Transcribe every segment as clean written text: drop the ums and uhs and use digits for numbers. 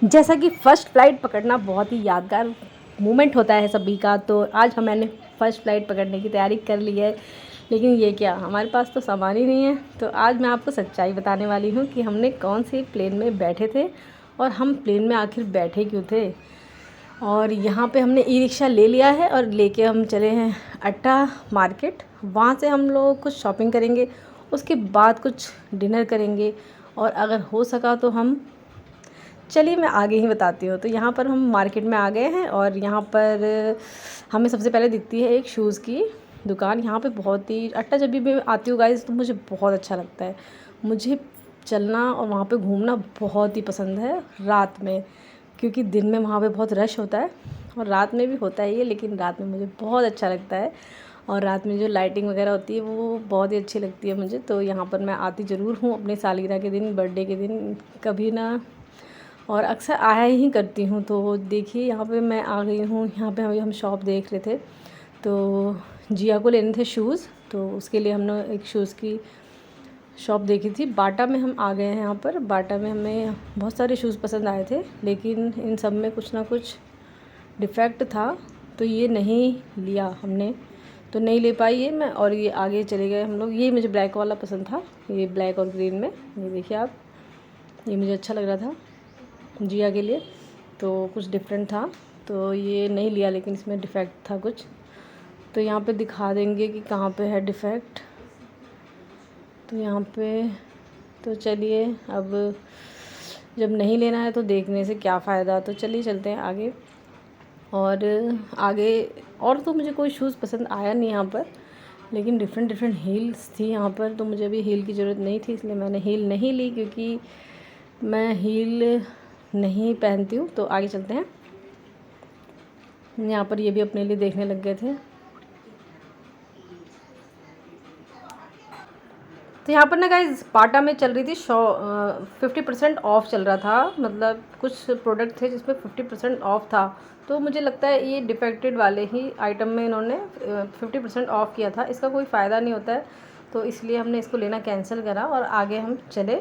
जैसा कि first flight पकड़ना बहुत ही यादगार मोमेंट होता है सभी का, तो आज मैंने फ़र्स्ट फ़्लाइट पकड़ने की तैयारी कर ली है। लेकिन ये क्या, हमारे पास तो सामान ही नहीं है। तो आज मैं आपको सच्चाई बताने वाली हूँ कि हमने कौन से प्लेन में बैठे थे और हम प्लेन में आखिर बैठे क्यों थे। और यहाँ पे हमने ई रिक्शा ले लिया है और लेके हम चले हैं अट्टा मार्केट। वहाँ से हम लोग कुछ शॉपिंग करेंगे, उसके बाद कुछ डिनर करेंगे और अगर हो सका तो हम, चलिए मैं आगे ही बताती हूँ। तो यहाँ पर हम मार्केट में आ गए हैं और यहाँ पर हमें सबसे पहले दिखती है एक शूज़ की दुकान। यहाँ पे बहुत ही अट्टा, जब भी मैं आती हूँ गाइस तो मुझे बहुत अच्छा लगता है। मुझे चलना और वहाँ पे घूमना बहुत ही पसंद है रात में, क्योंकि दिन में वहाँ पे बहुत रश होता है और रात में भी होता है ये, लेकिन रात में मुझे बहुत अच्छा लगता है। और रात में जो लाइटिंग वगैरह होती है वो बहुत ही अच्छी लगती है मुझे। तो यहाँ पर मैं आती ज़रूर हूँ अपनी सालगिरह के दिन, बर्थडे के दिन, कभी ना, और अक्सर आया ही करती हूँ। तो देखिए यहाँ पे मैं आ गई हूँ। यहाँ पे अभी हम शॉप देख रहे थे, तो जिया को लेने थे शूज़, तो उसके लिए हमने एक शूज़ की शॉप देखी थी। बाटा में हम आ गए हैं। यहाँ पर बाटा में हमें बहुत सारे शूज़ पसंद आए थे, लेकिन इन सब में कुछ ना कुछ डिफ़ेक्ट था, तो ये नहीं लिया हमने, तो नहीं ले पाई ये मैं। और ये आगे चले गए हम लोग। ये मुझे ब्लैक वाला पसंद था, ये ब्लैक और ग्रीन में, ये देखिए आप, ये मुझे अच्छा लग रहा था जिया के लिए, तो कुछ डिफरेंट था, तो ये नहीं लिया। लेकिन इसमें डिफ़ेक्ट था कुछ, तो यहाँ पे दिखा देंगे कि कहाँ पे है डिफ़ेक्ट। तो यहाँ पे, तो चलिए, अब जब नहीं लेना है तो देखने से क्या फ़ायदा, तो चलिए चलते हैं आगे। और आगे और तो मुझे कोई शूज़ पसंद आया नहीं यहाँ पर, लेकिन डिफरेंट हील्स थी यहाँ पर, तो मुझे अभी हील की ज़रूरत नहीं थी, इसलिए मैंने हील नहीं ली, क्योंकि मैं हील नहीं पहनती हूँ। तो आगे चलते हैं। यहाँ पर ये भी अपने लिए देखने लग गए थे। तो यहाँ पर ना गाइस, बाटा में चल रही थी 50% ऑफ़ चल रहा था, मतलब कुछ प्रोडक्ट थे जिसमें 50% ऑफ़ था। तो मुझे लगता है ये डिफेक्टेड वाले ही आइटम में इन्होंने 50% ऑफ़ किया था। इसका कोई फ़ायदा नहीं होता है, तो इसलिए हमने इसको लेना कैंसिल करा और आगे हम चले।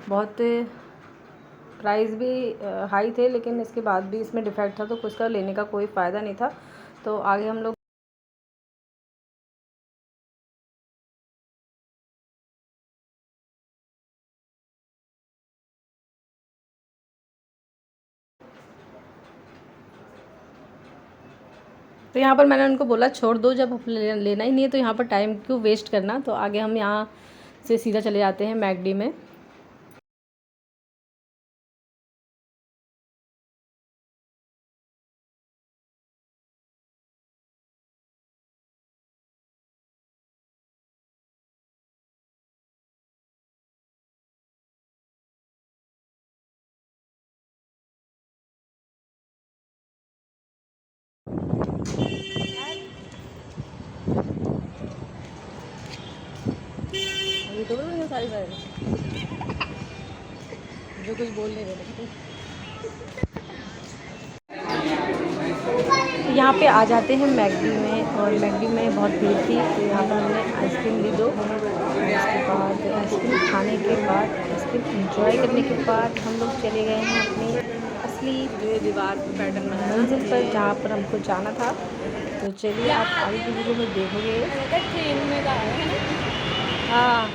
बहुत प्राइस भी हाई थे, लेकिन इसके बाद भी इसमें डिफ़ेक्ट था, तो कुछ का लेने का कोई फ़ायदा नहीं था। तो आगे हम लोग, तो यहाँ पर मैंने उनको बोला छोड़ दो, जब लेना ही नहीं है तो यहाँ पर टाइम क्यों वेस्ट करना। तो आगे हम यहाँ से सीधा चले जाते हैं मैकडी में। सारी जो कुछ बोल नहीं रहे, यहाँ पे आ जाते हैं मैकडी में, और मैकडी में बहुत भीड़ थी, तो यहाँ पर हमने आइसक्रीम ली 2। उसके बाद आइसक्रीम खाने के बाद, आइसक्रीम इंजॉय करने के बाद हम लोग चले गए हैं अपनी असली जो दीवार पैटर्न मंजिल पर, जहाँ पर हमको जाना था। तो चलिए आप आगे की वीडियो में देखोगे। ट्रेन में जा रहे हैं, हाँ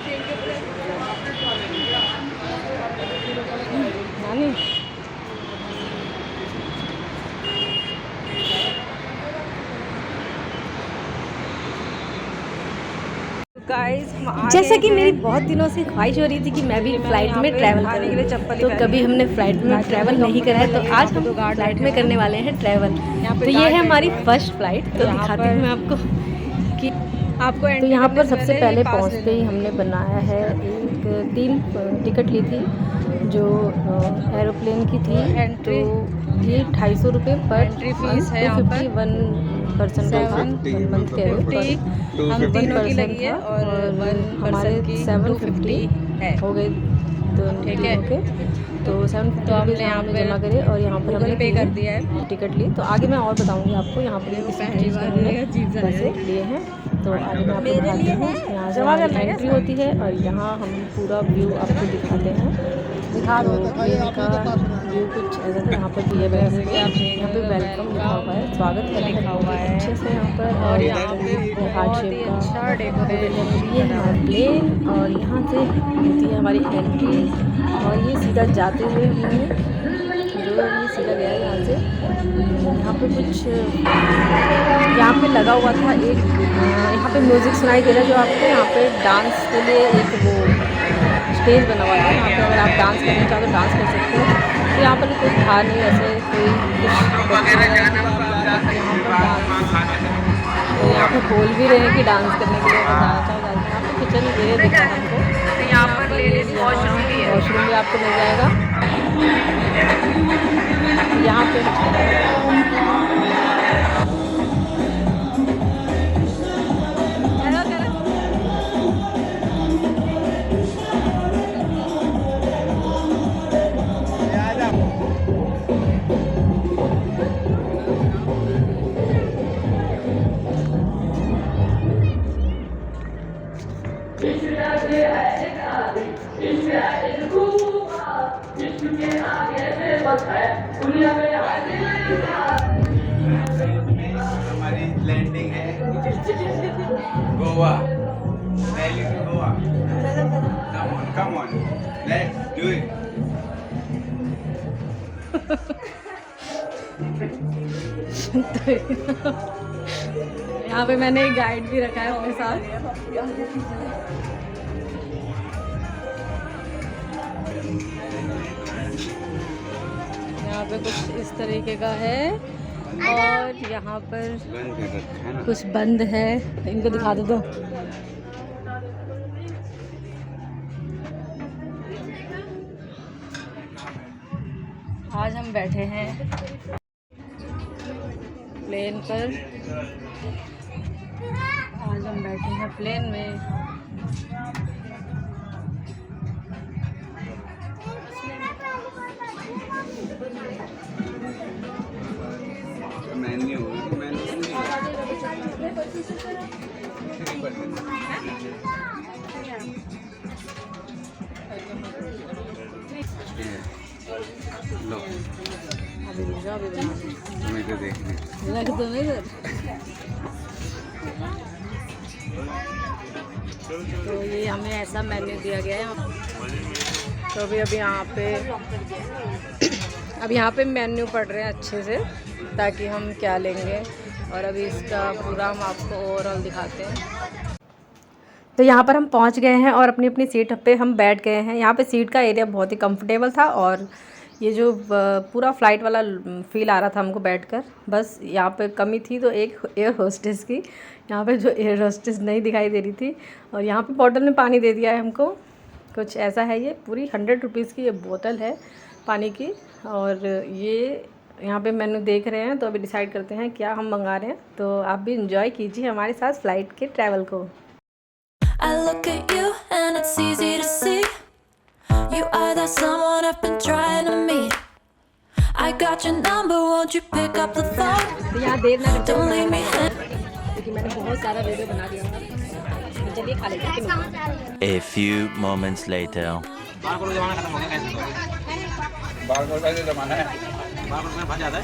नानी। जैसा कि मेरी बहुत दिनों से ख्वाहिश हो रही थी कि मैं भी फ़्लाइट में ट्रैवल करने के लिए चप्पल, तो कभी हमने फ़्लाइट में ट्रैवल नहीं करा है, तो आज हम फ़्लाइट में करने वाले हैं ट्रैवल। तो ये है हमारी फ़र्स्ट फ़्लाइट, तो दिखाती हूँ मैं आपको कि आपको। तो यहाँ पर सबसे पहले पहुँचते ही हमने बनाया है एक 3 टिकट ली थी, जो एरोप्लेन की थी। तो ये 250 रुपये पर एंट्री फीस है। 251 पर्सन का था, 1 मंथ के हम तीनों की लगी है, और हमारे 750 हो गए, तो ठीक है। तो 750 रुपीज़ यहाँ पे जमा करे, और यहाँ पर हमने पे कर दिया है, टिकट ली। तो आगे मैं और बताऊँगी आपको यहाँ पर पैसे लिए हैं। तो आगे मैं आपको दिखाती हूँ। यहाँ से हमारी एंट्री होती है और यहाँ हम पूरा व्यू आपको दिखाते हैं। तो प्लेन का व्यू कुछ ऐसा था। यहाँ पर भैया बैठे थे, यहाँ पे वेलकम लिखा हुआ है, स्वागत करा है बहुत ही अच्छे से यहाँ पर। और यहाँ पे हार्ट शेप का डेकोरेशन, ये हमारा प्लेन और यहाँ से होती है हमारी एंट्री। और ये सीधा जाते हुए हमने जो ये सीधा गया है यहाँ से, यहाँ पे कुछ यहाँ पे लगा हुआ था एक, यहाँ पे म्यूज़िक सुनाई दे रहा है जो आपको, यहाँ पे डांस के लिए एक वो स्टेज बना हुआ था। यहाँ पे अगर आप डांस करना चाहो तो डांस कर सकते हो। तो यहाँ पर कोई था नहीं ऐसे कोई तो यहाँ पे बोल भी रहे हैं कि डांस करने के लिए बताना चाहो। यहाँ पे किचन ये दिखा हमको, तो यहाँ पर वॉशरूम भी आपको मिल जाएगा। यहाँ पे हमारी लैंडिंग है Goa, Delhi to Goa. Come on, let's do it. यहाँ पे मैंने एक गाइड भी रखा है अपने साथ। यहाँ पे कुछ इस तरीके का है और यहाँ पर कुछ बंद है, इनको दिखा दो तो। आज हम बैठे हैं प्लेन पर, आज हम बैठे हैं प्लेन में। मेन्यू लो, अभी रुक जाओ, अभी बना तुम्हें तो देखने रख दो ना इधर। तो ये हमें ऐसा मेन्यू दिया गया है। तो अभी यहाँ पे अब यहाँ पे मेन्यू पढ़ रहे हैं अच्छे से ताकि हम क्या लेंगे, और अभी इसका पूरा हम आपको ओवरऑल दिखाते हैं। तो यहाँ पर हम पहुँच गए हैं और अपनी अपनी सीट पे हम बैठ गए हैं। यहाँ पे सीट का एरिया बहुत ही कंफर्टेबल था और ये जो पूरा फ्लाइट वाला फील आ रहा था हमको बैठकर। बस यहाँ पे कमी थी तो एक एयर होस्टेस की, यहाँ पे जो एयर होस्टेस नहीं दिखाई दे रही थी। और यहाँ पे बॉटल में पानी दे दिया है हमको, कुछ ऐसा है। ये पूरी 100 रुपीज़ की ये बोतल है पानी की। और ये यहाँ पे मेन्यू देख रहे हैं तो अभी डिसाइड करते हैं क्या हम मंगा रहे हैं। तो आप भी इंजॉय कीजिए हमारे साथ फ़्लाइट के ट्रैवल को। I look at you and it's easy to see you are that someone I've been trying to meet. I got your number, won't you pick up the phone? तो यहाँ देर ना करते Don't leave me क्योंकि मैंने बहुत सारा video बना दिया है। तो चलिए खा लेते हैं। A few moments later. Barcode जमाना खत्म हो गया, कैसे तो बारकोड का जमाना है, बारकोड में फंस जाता है।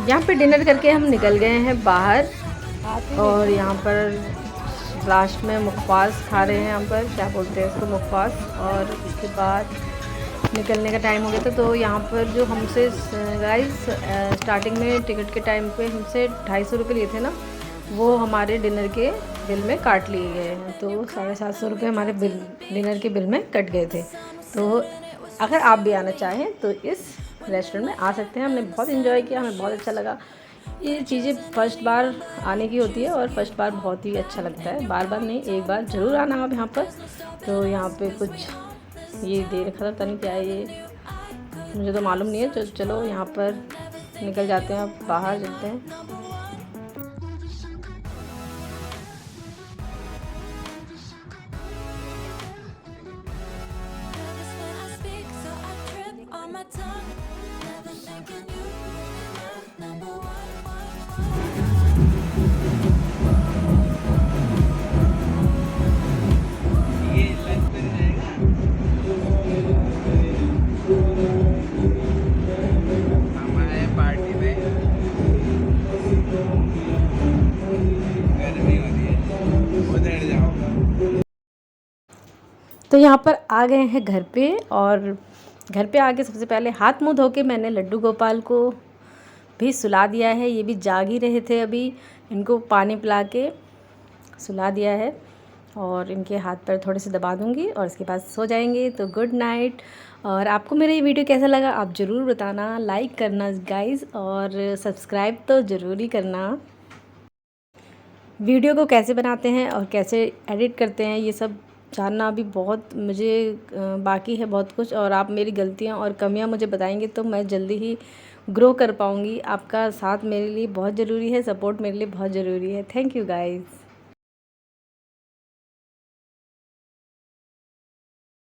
यहाँ पे डिनर करके हम निकल गए हैं बाहर और यहाँ पर लास्ट में मुखवास खा रहे हैं। यहाँ पर क्या बोलते हैं इसको, मुखवास। और उसके बाद निकलने का टाइम हो गया था। तो यहाँ पर जो हमसे गाइस स्टार्टिंग में टिकट के टाइम पे हमसे 250 रुपये लिए थे ना, वो हमारे डिनर के बिल में काट लिए गए हैं। तो 750 रुपये हमारे डिनर के बिल में कट गए थे। तो अगर आप भी आना चाहें तो इस रेस्टोरेंट में आ सकते हैं। हमने बहुत इन्जॉय किया, हमें बहुत अच्छा लगा। ये चीज़ें फर्स्ट बार आने की होती है और फर्स्ट बार बहुत ही अच्छा लगता है, बार बार नहीं, एक बार ज़रूर आना आप यहाँ पर। तो यहाँ पे कुछ ये दे रखा था, पता नहीं क्या है ये, मुझे तो मालूम नहीं है। तो चलो यहाँ पर निकल जाते हैं, अब बाहर चलते हैं। on my tongue. Never thinking you were number one. तो यहाँ पर आ गए हैं घर पे, और घर पे आके सबसे पहले हाथ मुंह धो के मैंने लड्डू गोपाल को भी सुला दिया है। ये भी जाग ही रहे थे, अभी इनको पानी पिला के सुला दिया है और इनके हाथ पर थोड़े से दबा दूंगी और इसके बाद सो जाएंगे। तो गुड नाइट। और आपको मेरा ये वीडियो कैसा लगा आप ज़रूर बताना, लाइक करना गाइज़, और सब्सक्राइब तो ज़रूर ही करना। वीडियो को कैसे बनाते हैं और कैसे एडिट करते हैं ये सब जानना अभी बहुत मुझे बाकी है, बहुत कुछ, और आप मेरी गलतियां और कमियां मुझे बताएंगे तो मैं जल्दी ही ग्रो कर पाऊँगी। आपका साथ मेरे लिए बहुत ज़रूरी है, सपोर्ट मेरे लिए बहुत ज़रूरी है। Thank you guys.